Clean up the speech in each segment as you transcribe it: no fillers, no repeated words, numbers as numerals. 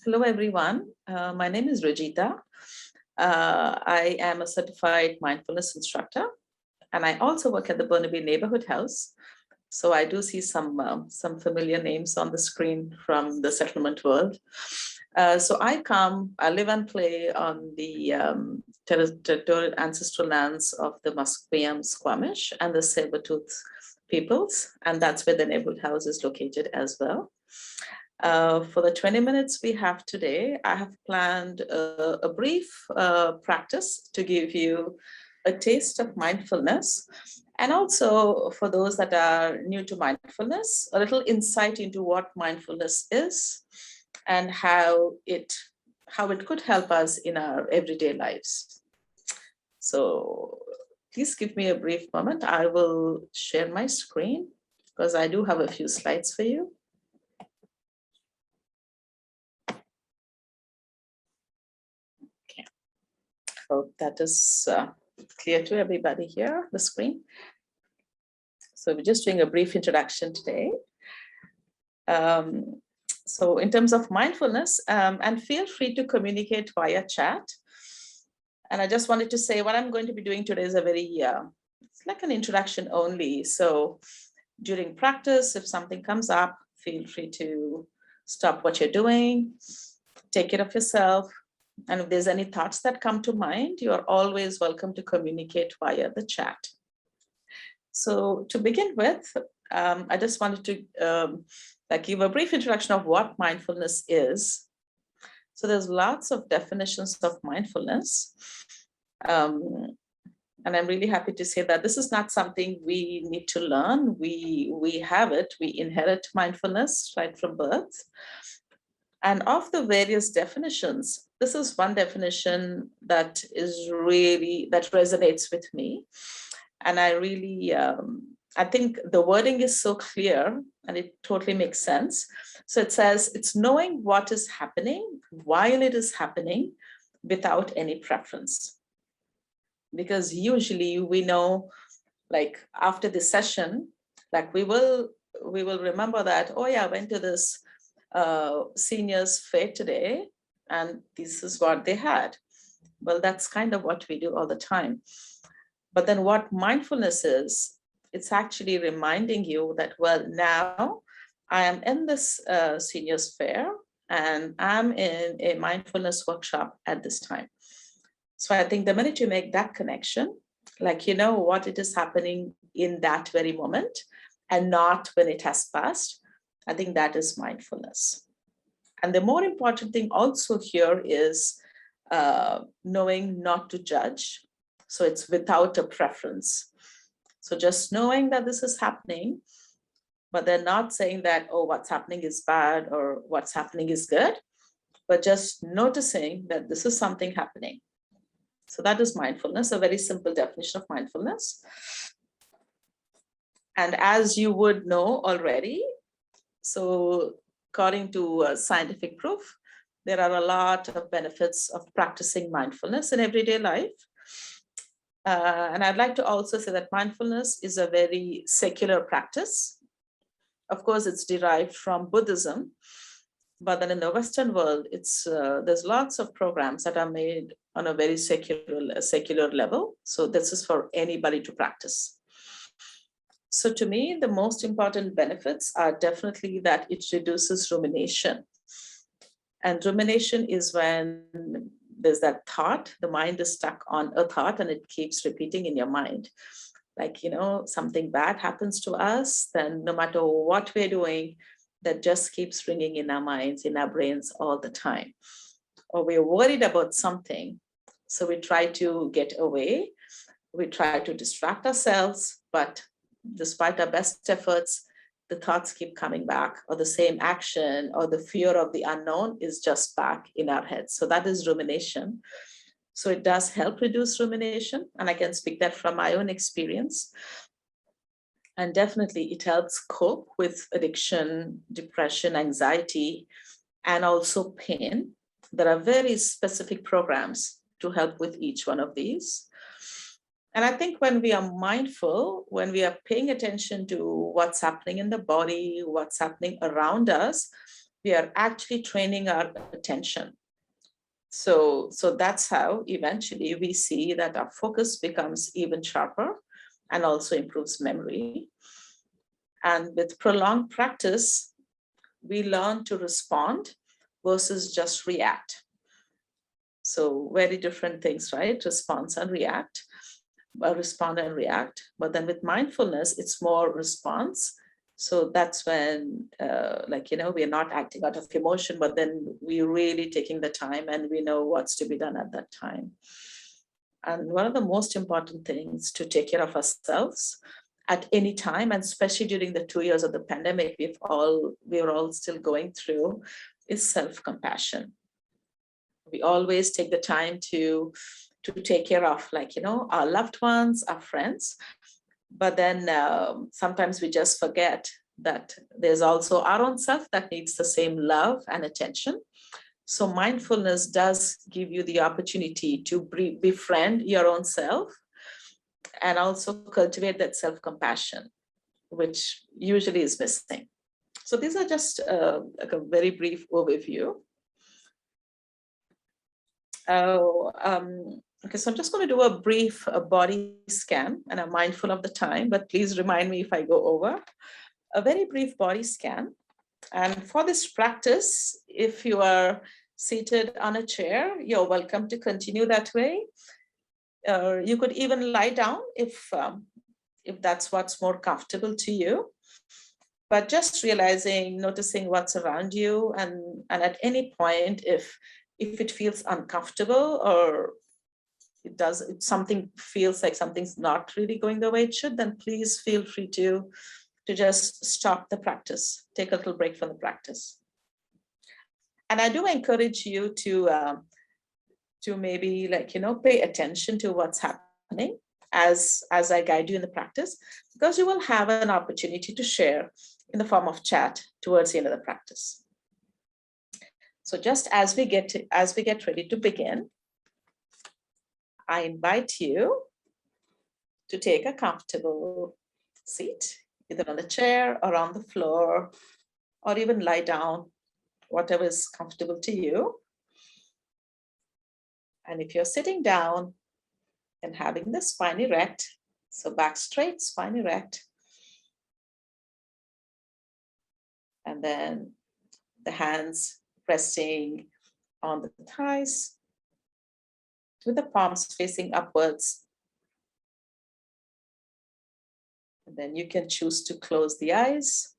Hello, everyone. My name is Rajeeta. I am a certified mindfulness instructor, and I also work at the Burnaby Neighborhood House. So I do see some familiar names on the screen from the settlement world. So I live and play on the territorial ancestral lands of the Musqueam, Squamish, and the Sabertooth peoples, and that's where the neighborhood house is located as well. For the 20 minutes we have today, I have planned a brief practice to give you a taste of mindfulness. And also for those that are new to mindfulness, a little insight into what mindfulness is and how it could help us in our everyday lives. So please give me a brief moment. I will share my screen because I do have a few slides for you. Hope that is clear to everybody here, the screen. So we're just doing a brief introduction today. So in terms of mindfulness, and feel free to communicate via chat. And I just wanted to say what I'm going to be doing today is a very, it's like an introduction only. So during practice, if something comes up, feel free to stop what you're doing, take care of yourself. And if there's any thoughts that come to mind, you're always welcome to communicate via the chat. So to begin with, I just wanted to give a brief introduction of what mindfulness is. So there's lots of definitions of mindfulness. And I'm really happy to say that this is not something we need to learn. We have it, we inherit mindfulness right from birth. And of the various definitions, this is one definition that resonates with me. And I really, I think the wording is so clear and it totally makes sense. So it says, it's knowing what is happening while it is happening without any preference. Because usually we know, like after the session, like we will remember that, oh yeah, I went to this seniors fair today and this is what they had. Well, that's kind of what we do all the time. But then what mindfulness is, it's actually reminding you that, well, now I am in this seniors fair and I'm in a mindfulness workshop at this time. So I think the minute you make that connection, like you know what it is happening in that very moment and not when it has passed, I think that is mindfulness. And the more important thing also here is knowing not to judge. So it's without a preference. So just knowing that this is happening, but they're not saying that, oh, what's happening is bad or what's happening is good, but just noticing that this is something happening. So that is mindfulness, a very simple definition of mindfulness. And as you would know already, so according to scientific proof, there are a lot of benefits of practicing mindfulness in everyday life. And I'd like to also say that mindfulness is a very secular practice. Of course, it's derived from Buddhism, but then in the Western world, there's lots of programs that are made on a very secular level. So this is for anybody to practice. So to me, the most important benefits are definitely that it reduces rumination. And rumination is when there's that thought, the mind is stuck on a thought and it keeps repeating in your mind. Like, you know, something bad happens to us, then no matter what we're doing, that just keeps ringing in our minds, in our brains all the time. Or we're worried about something, so we try to get away. We try to distract ourselves, but despite our best efforts, the thoughts keep coming back, or the same action or the fear of the unknown is just back in our heads. So that is rumination. So it does help reduce rumination, and I can speak that from my own experience. And definitely it helps cope with addiction, depression, anxiety, and also pain. There are very specific programs to help with each one of these. And I think when we are mindful, when we are paying attention to what's happening in the body, what's happening around us, we are actually training our attention. So that's how eventually we see that our focus becomes even sharper and also improves memory. And with prolonged practice, we learn to respond versus just react. So very different things, right? Respond and react. But then with mindfulness, it's more response. So that's when, we're not acting out of emotion, but then we're really taking the time and we know what's to be done at that time. And one of the most important things to take care of ourselves at any time, and especially during the 2 years of the pandemic, we're all still going through, is self-compassion. We always take the time to take care of, our loved ones, our friends. But then sometimes we just forget that there's also our own self that needs the same love and attention. So mindfulness does give you the opportunity to befriend your own self and also cultivate that self-compassion, which usually is missing. So these are just a very brief overview. Okay, so I'm just going to do a brief body scan, and I'm mindful of the time, but please remind me if I go over. A very brief body scan. And for this practice, if you are seated on a chair, you're welcome to continue that way. You could even lie down if that's what's more comfortable to you. But just noticing what's around you, and at any point, if it feels uncomfortable or something feels like something's not really going the way it should, then please feel free to just stop the practice, take a little break from the practice. And I do encourage you to maybe pay attention to what's happening as I guide you in the practice, because you will have an opportunity to share in the form of chat towards the end of the practice. So just as we get ready to begin, I invite you to take a comfortable seat, either on the chair or on the floor, or even lie down, whatever is comfortable to you. And if you're sitting down and having the spine erect, so back straight, spine erect, and then the hands resting on the thighs with the palms facing upwards. And then you can choose to close the eyes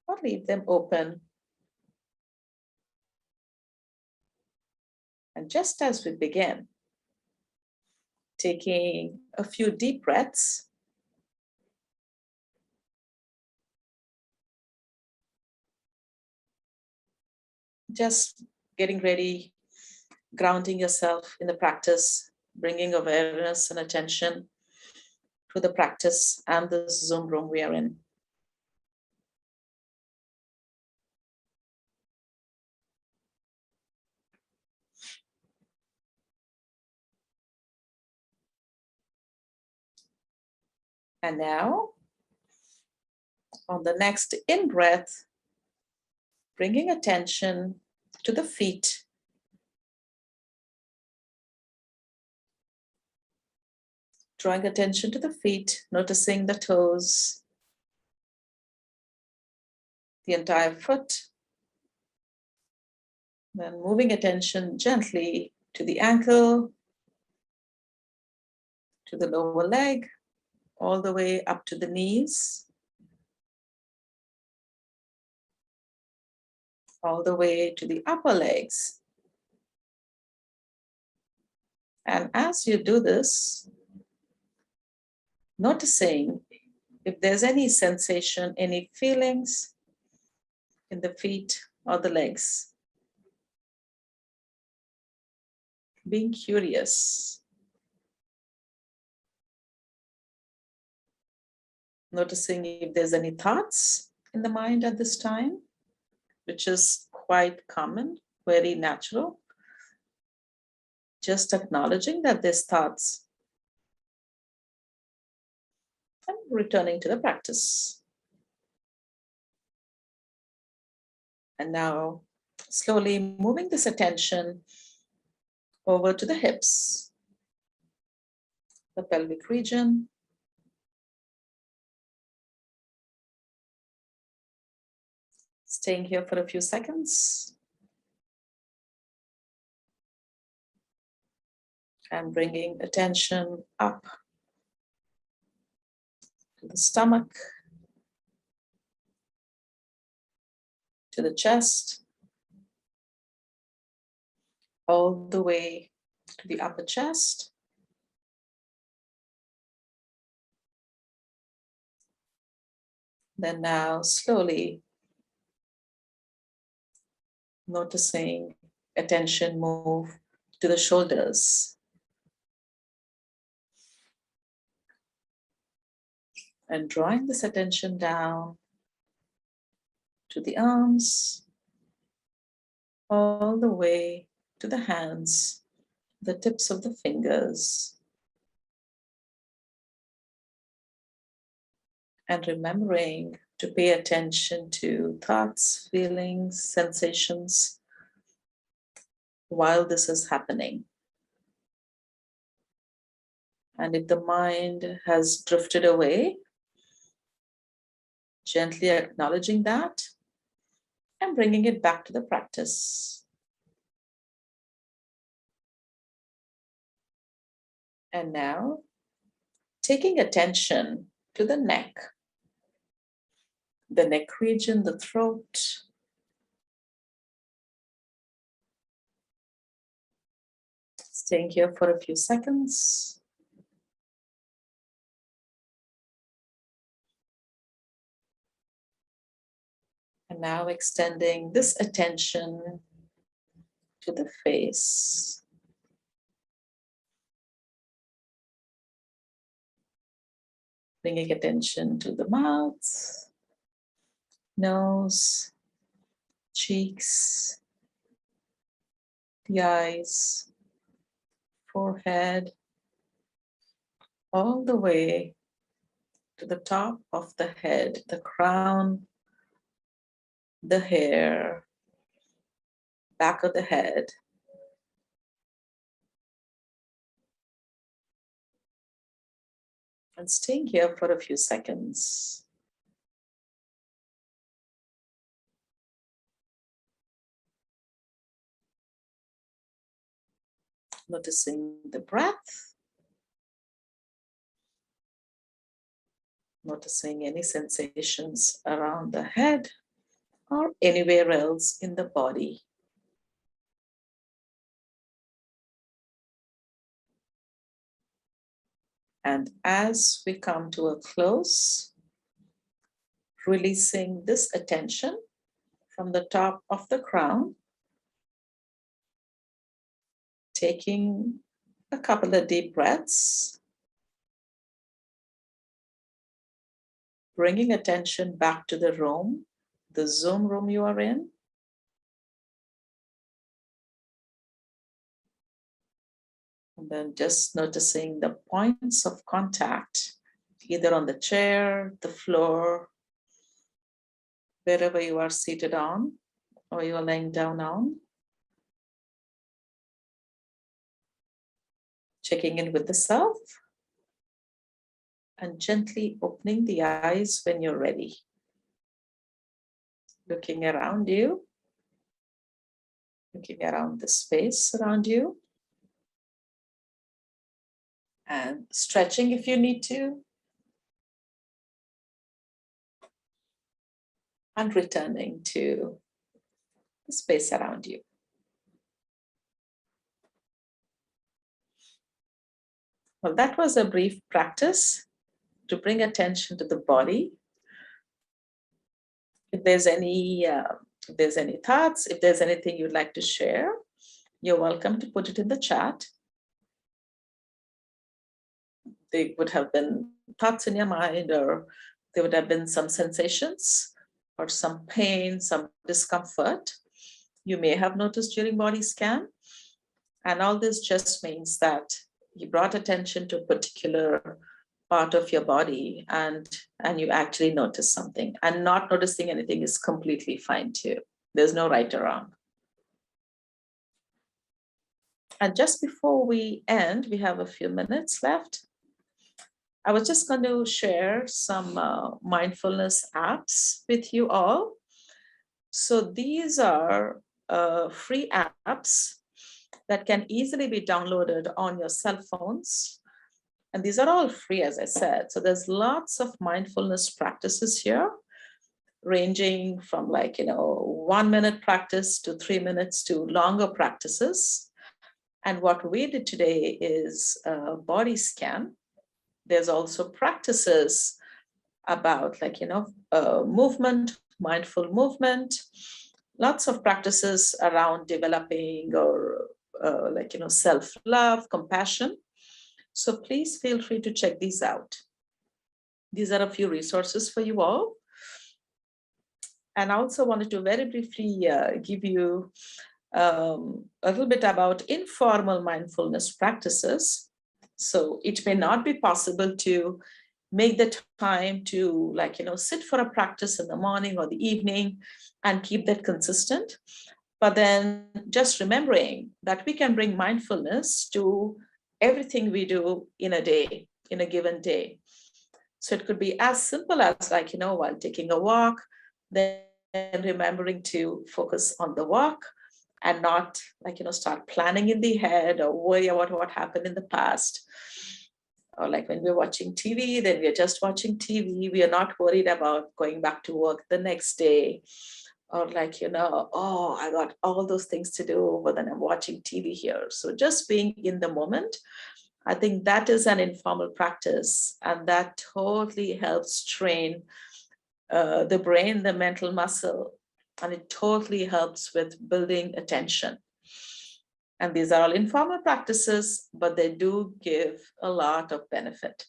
or leave them open. And just as we begin, taking a few deep breaths, just getting ready, grounding yourself in the practice, bringing awareness and attention to the practice and the Zoom room we are in. And now, on the next in-breath, bringing attention to the feet. Drawing attention to the feet, noticing the toes, the entire foot. Then moving attention gently to the ankle, to the lower leg, all the way up to the knees, all the way to the upper legs. And as you do this, noticing if there's any sensation, any feelings in the feet or the legs. Being curious. Noticing if there's any thoughts in the mind at this time, which is quite common, very natural. Just acknowledging that there's thoughts and returning to the practice. And now slowly moving this attention over to the hips, the pelvic region. Staying here for a few seconds. And bringing attention up to the stomach, to the chest, all the way to the upper chest. Then now slowly noticing attention move to the shoulders. And drawing this attention down to the arms, all the way to the hands, the tips of the fingers. And remembering to pay attention to thoughts, feelings, sensations while this is happening. And if the mind has drifted away, gently acknowledging that and bringing it back to the practice. And now taking attention to the neck region, the throat. Staying here for a few seconds. And now extending this attention to the face. Bringing attention to the mouth, nose, cheeks, the eyes, forehead, all the way to the top of the head, the crown, the hair, back of the head. And staying here for a few seconds. Noticing the breath. Noticing any sensations around the head or anywhere else in the body. And as we come to a close, releasing this attention from the top of the crown, taking a couple of deep breaths, bringing attention back to the room, the Zoom room you are in. And then just noticing the points of contact, either on the chair, the floor, wherever you are seated on, or you are laying down on. Checking in with the self. And gently opening the eyes when you're ready. Looking around you. Looking around the space around you. And stretching if you need to. And returning to the space around you. Well, that was a brief practice to bring attention to the body. If there's any thoughts, if there's anything you'd like to share, you're welcome to put it in the chat. There would have been thoughts in your mind, or there would have been some sensations or some pain, some discomfort you may have noticed during body scan. And all this just means that you brought attention to a particular part of your body and you actually notice something. And not noticing anything is completely fine too. There's no right or wrong. And just before we end, we have a few minutes left. I was just going to share some mindfulness apps with you all. So these are free apps that can easily be downloaded on your cell phones. And these are all free, as I said. So there's lots of mindfulness practices here, ranging from 1 minute practice to 3 minutes to longer practices. And what we did today is a body scan. There's also practices about movement, mindful movement, lots of practices around developing or self-love, compassion. So please feel free to check these out. These are a few resources for you all. And I also wanted to very briefly give you a little bit about informal mindfulness practices. So it may not be possible to make the time to sit for a practice in the morning or the evening and keep that consistent. But then just remembering that we can bring mindfulness to everything we do in a day, in a given day. So it could be as simple as while taking a walk, then remembering to focus on the walk and not start planning in the head or worry about what happened in the past. Or when we're watching TV, then we're just watching TV. We are not worried about going back to work the next day. Or oh, I got all those things to do, but then I'm watching TV here. So just being in the moment, I think that is an informal practice, and that totally helps train the brain, the mental muscle, and it totally helps with building attention. And these are all informal practices, but they do give a lot of benefit.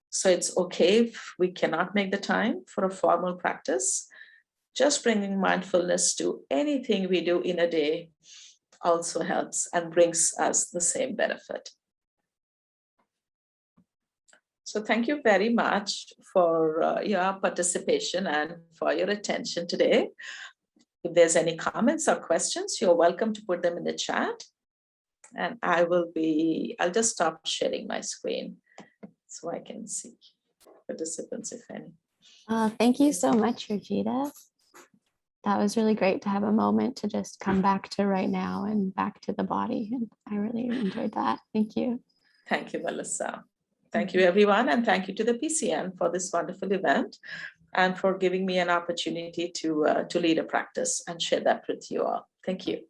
So it's okay if we cannot make the time for a formal practice. Just bringing mindfulness to anything we do in a day also helps and brings us the same benefit. So thank you very much for your participation and for your attention today. If there's any comments or questions, you're welcome to put them in the chat. And I'll just stop sharing my screen so I can see participants, if any. Thank you so much, Rajeeta. That was really great to have a moment to just come back to right now and back to the body. And I really enjoyed that. Thank you. Thank you, Melissa. Thank you, everyone. And thank you to the PCN for this wonderful event and for giving me an opportunity to lead a practice and share that with you all. Thank you.